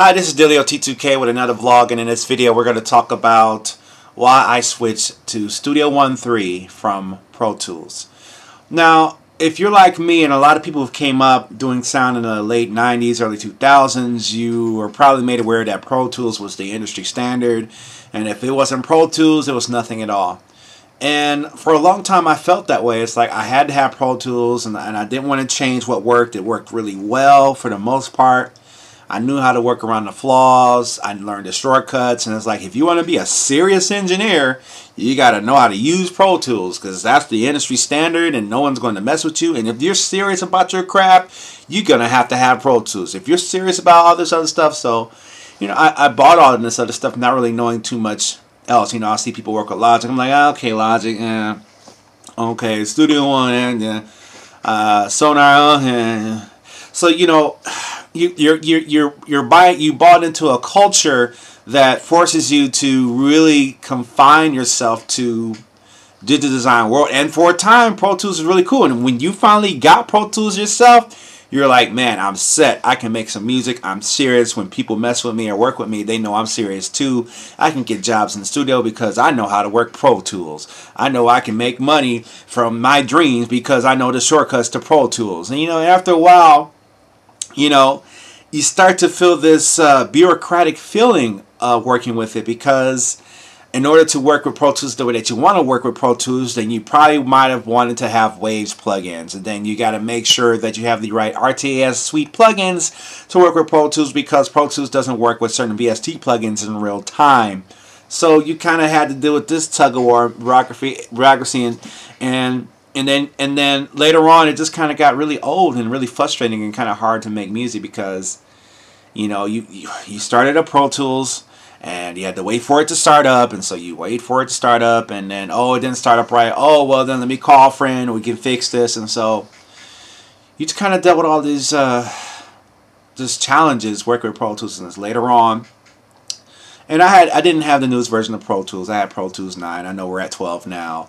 Hi, this is Dillio T2K with another vlog, and in this video we're going to talk about why I switched to Studio One 3 from Pro Tools. Now, if you're like me and a lot of people who came up doing sound in the late 90s, early 2000s, you were probably made aware that Pro Tools was the industry standard, and if it wasn't Pro Tools, it was nothing at all. And for a long time I felt that way. It's like I had to have Pro Tools, and I didn't want to change what worked. It worked really well for the most part. I knew how to work around the flaws. I learned the shortcuts, and it's like, if you want to be a serious engineer, you got to know how to use Pro Tools, because that's the industry standard and no one's going to mess with you. And if you're serious about your craft, you're going to have Pro Tools. If you're serious about all this other stuff, so, you know, I bought all of this other stuff not really knowing too much else. You know, I see people work with Logic. I'm like, oh, okay, Logic, okay, Studio One, Sonar, So, you know, you bought into a culture that forces you to really confine yourself to digital design world. And for a time, Pro Tools is really cool. And when you finally got Pro Tools yourself, you're like, man, I'm set. I can make some music. I'm serious. When people mess with me or work with me, they know I'm serious too. I can get jobs in the studio because I know how to work Pro Tools. I know I can make money from my dreams because I know the shortcuts to Pro Tools. And, you know, after a while, you know, you start to feel this bureaucratic feeling working with it, because in order to work with Pro Tools the way that you want to work with Pro Tools, then you probably might have wanted to have Waves plugins, and then you got to make sure that you have the right RTAS suite plugins to work with Pro Tools, because Pro Tools doesn't work with certain VST plugins in real time. So you kind of had to deal with this tug of war, bureaucracy, and then later on, it just kind of got really old and really frustrating and kind of hard to make music, because, you know, you started a Pro Tools and you had to wait for it to start up, and so you wait for it to start up, and then, oh, it didn't start up right. Oh, well, then let me call a friend, we can fix this. And so you just kind of dealt with all these just challenges working with Pro Tools. And later on, and I didn't have the newest version of Pro Tools. I had Pro Tools 9. I know we're at 12 now.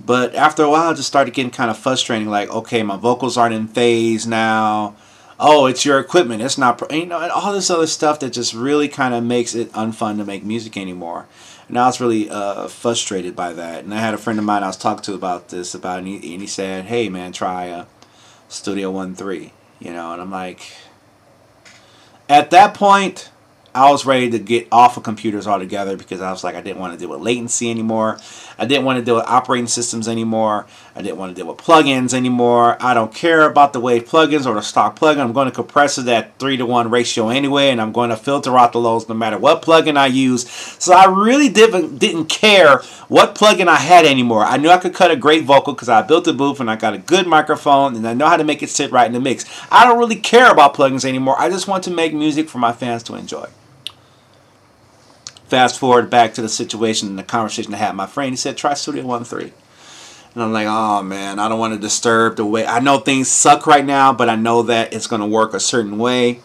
But after a while, it just started getting kind of frustrating. Like, okay, my vocals aren't in phase now. Oh, it's your equipment. It's not, you know, and all this other stuff that just really kind of makes it unfun to make music anymore. And I was really frustrated by that. And I had a friend of mine I was talking to about this, and he said, hey, man, try Studio One 3. You know, and I'm like, at that point, I was ready to get off of computers altogether, because I was like, I didn't want to deal with latency anymore. I didn't want to deal with operating systems anymore. I didn't want to deal with plugins anymore. I don't care about the Wave plugins or the stock plugin. I'm going to compress it at 3:1 ratio anyway, and I'm going to filter out the lows no matter what plugin I use. So I really didn't care what plugin I had anymore. I knew I could cut a great vocal because I built a booth and I got a good microphone and I know how to make it sit right in the mix. I don't really care about plugins anymore. I just want to make music for my fans to enjoy. Fast forward back to the situation and the conversation I had with my friend. He said, try Studio One 3. And I'm like, oh man, I don't want to disturb the way. I know things suck right now, but I know that it's going to work a certain way.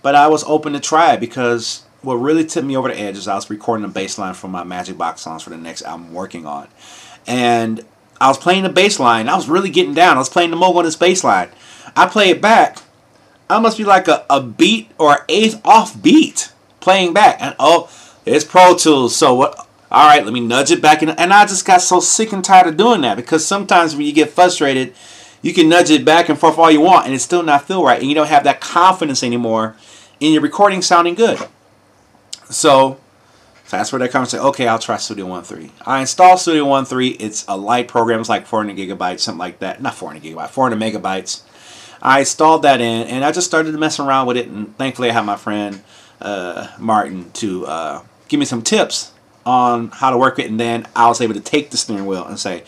But I was open to try it, because what really tipped me over the edge is I was recording a bass line for my Magic Box songs for the next album I'm working on. And I was playing the bass line. I was really getting down. I was playing the Moog on this bass line. I play it back. I must be like a beat or an eighth off beat playing back. And oh, it's Pro Tools, so what? All right, let me nudge it back in. And I just got so sick and tired of doing that, because sometimes when you get frustrated, you can nudge it back and forth all you want, and it still not feel right, and you don't have that confidence anymore in your recording sounding good. So fast forward that conversation. Okay, I'll try Studio One 3. I installed Studio One 3. It's a light program. It's like 400 gigabytes, something like that. Not 400 gigabytes, 400 megabytes. I installed that in, and I just started to mess around with it, and thankfully I had my friend Martin to give me some tips on how to work with it, and then I was able to take the steering wheel and say,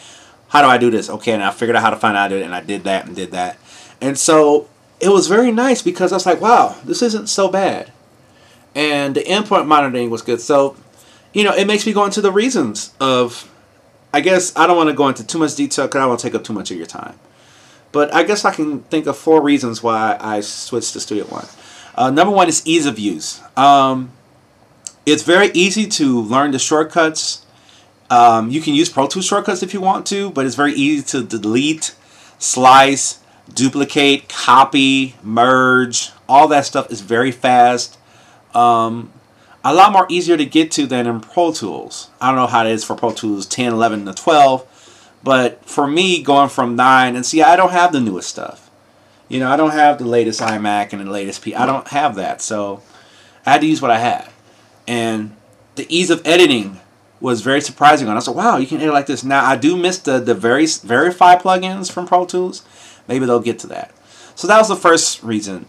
how do I do this? Okay, and I figured out how to find out how to do it, and I did that and did that. And so it was very nice, because I was like, wow, this isn't so bad. And the input monitoring was good. So, you know, it makes me go into the reasons of, I guess I don't want to go into too much detail because I don't want to take up too much of your time. But I guess I can think of 4 reasons why I switched to Studio One. Number one is ease of use. It's very easy to learn the shortcuts. You can use Pro Tools shortcuts if you want to, but it's very easy to delete, slice, duplicate, copy, merge, all that stuff is very fast. A lot more easier to get to than in Pro Tools. I don't know how it is for Pro Tools 10, 11, to 12. But for me, going from 9, and see, I don't have the newest stuff. You know, I don't have the latest iMac and the latest I don't have that. So I had to use what I had. And the ease of editing was very surprising. And I said, wow, you can edit like this. Now, I do miss the verify plugins from Pro Tools. Maybe they'll get to that. So that was the first reason.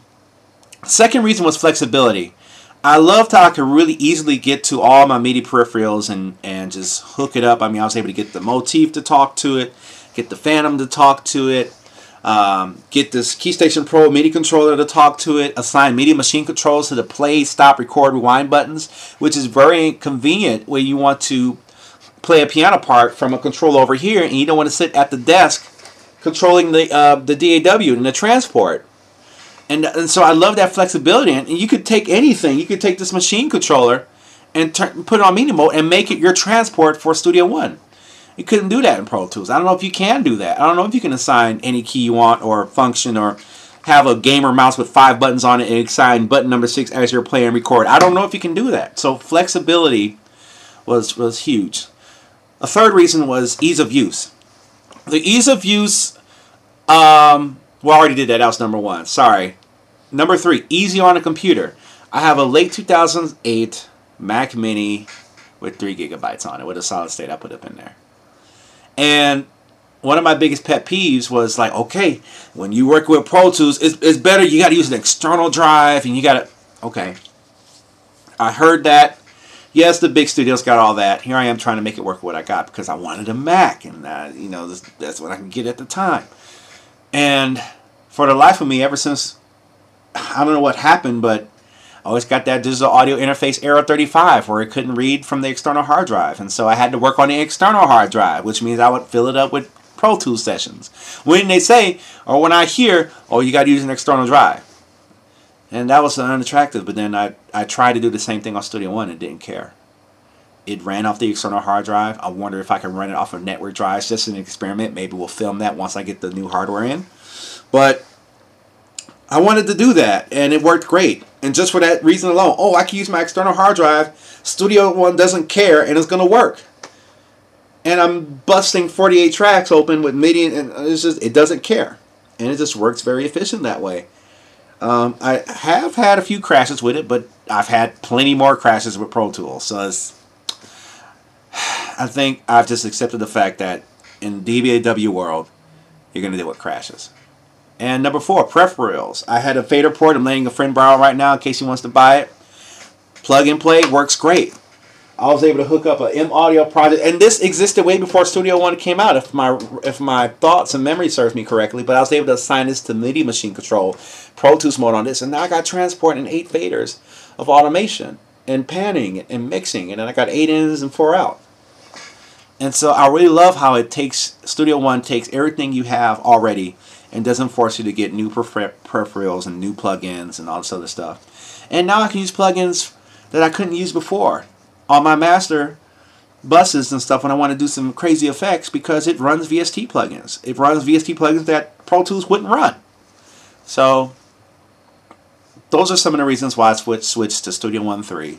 Second reason was flexibility. I loved how I could really easily get to all my MIDI peripherals and just hook it up. I mean, I was able to get the motif to talk to it, get the Phantom to talk to it, get this KeyStation Pro MIDI controller to talk to it, assign MIDI machine controls to the play, stop, record, rewind buttons, which is very convenient when you want to play a piano part from a controller over here and you don't want to sit at the desk controlling the DAW and the transport. And so I love that flexibility. And you could take anything. You could take this machine controller and put it on MIDI mode and make it your transport for Studio One. You couldn't do that in Pro Tools. I don't know if you can do that. I don't know if you can assign any key you want or function or have a gamer mouse with 5 buttons on it and assign button number 6 as you're playing record. I don't know if you can do that. So flexibility was huge. A third reason was ease of use. The ease of use, well, I already did that. That was number 1. Sorry. Number 3, easy on a computer. I have a late 2008 Mac Mini with 3 gigabytes on it with a solid state I put up in there. And one of my biggest pet peeves was like, okay, when you work with Pro Tools, it's better. You got to use an external drive and you got to, okay. I heard that. Yes, the big studios got all that. Here I am trying to make it work with what I got because I wanted a Mac. And, you know, that's what I can get at the time. And for the life of me, ever since, I don't know what happened, but I always got that digital audio interface error 35 where it couldn't read from the external hard drive. And so I had to work on the external hard drive, which means I would fill it up with Pro Tools sessions. When they say, or when I hear, oh, you got to use an external drive. And that was unattractive, but then I tried to do the same thing on Studio One and didn't care. It ran off the external hard drive. I wonder if I can run it off of network drives, just an experiment. Maybe we'll film that once I get the new hardware in. But I wanted to do that, and it worked great. And just for that reason alone, oh, I can use my external hard drive. Studio One doesn't care, and it's going to work. And I'm busting 48 tracks open with MIDI, and it's just, it doesn't care. And it just works very efficient that way. I have had a few crashes with it, but I've had plenty more crashes with Pro Tools. So I think I've just accepted the fact that in DAW world, you're going to deal with crashes. And number 4, peripherals. I had a fader port I'm letting a friend borrow right now in case he wants to buy it. Plug and play works great. I was able to hook up an M Audio project, and this existed way before Studio One came out, if my thoughts and memory serves me correctly. But I was able to assign this to MIDI machine control, Pro Tools mode on this, and now I got transport and 8 faders of automation and panning and mixing, and then I got 8 ins and 4 out. And so I really love how it takes Studio One takes everything you have already and doesn't force you to get new peripherals and new plugins and all this other stuff. And now I can use plugins that I couldn't use before on my master buses and stuff when I want to do some crazy effects because it runs VST plugins. It runs VST plugins that Pro Tools wouldn't run. So those are some of the reasons why I switched to Studio One 3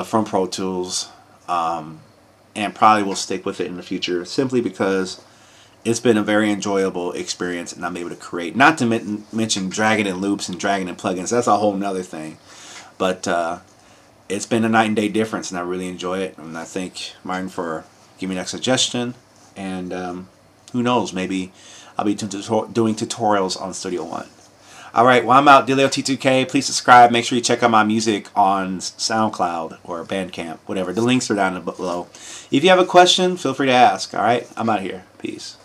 from Pro Tools, and probably will stick with it in the future simply because it's been a very enjoyable experience and I'm able to create. Not to mention dragging in loops and dragging in plugins. That's a whole nother thing. But it's been a night and day difference, and I really enjoy it. And I thank Martin for giving me that suggestion. And who knows, maybe I'll be doing tutorials on Studio One. Alright, well, I'm out. Dillio T2K. Please subscribe. Make sure you check out my music on Soundcloud or Bandcamp, whatever. The links are down below. If you have a question, feel free to ask. Alright, I'm out of here. Peace.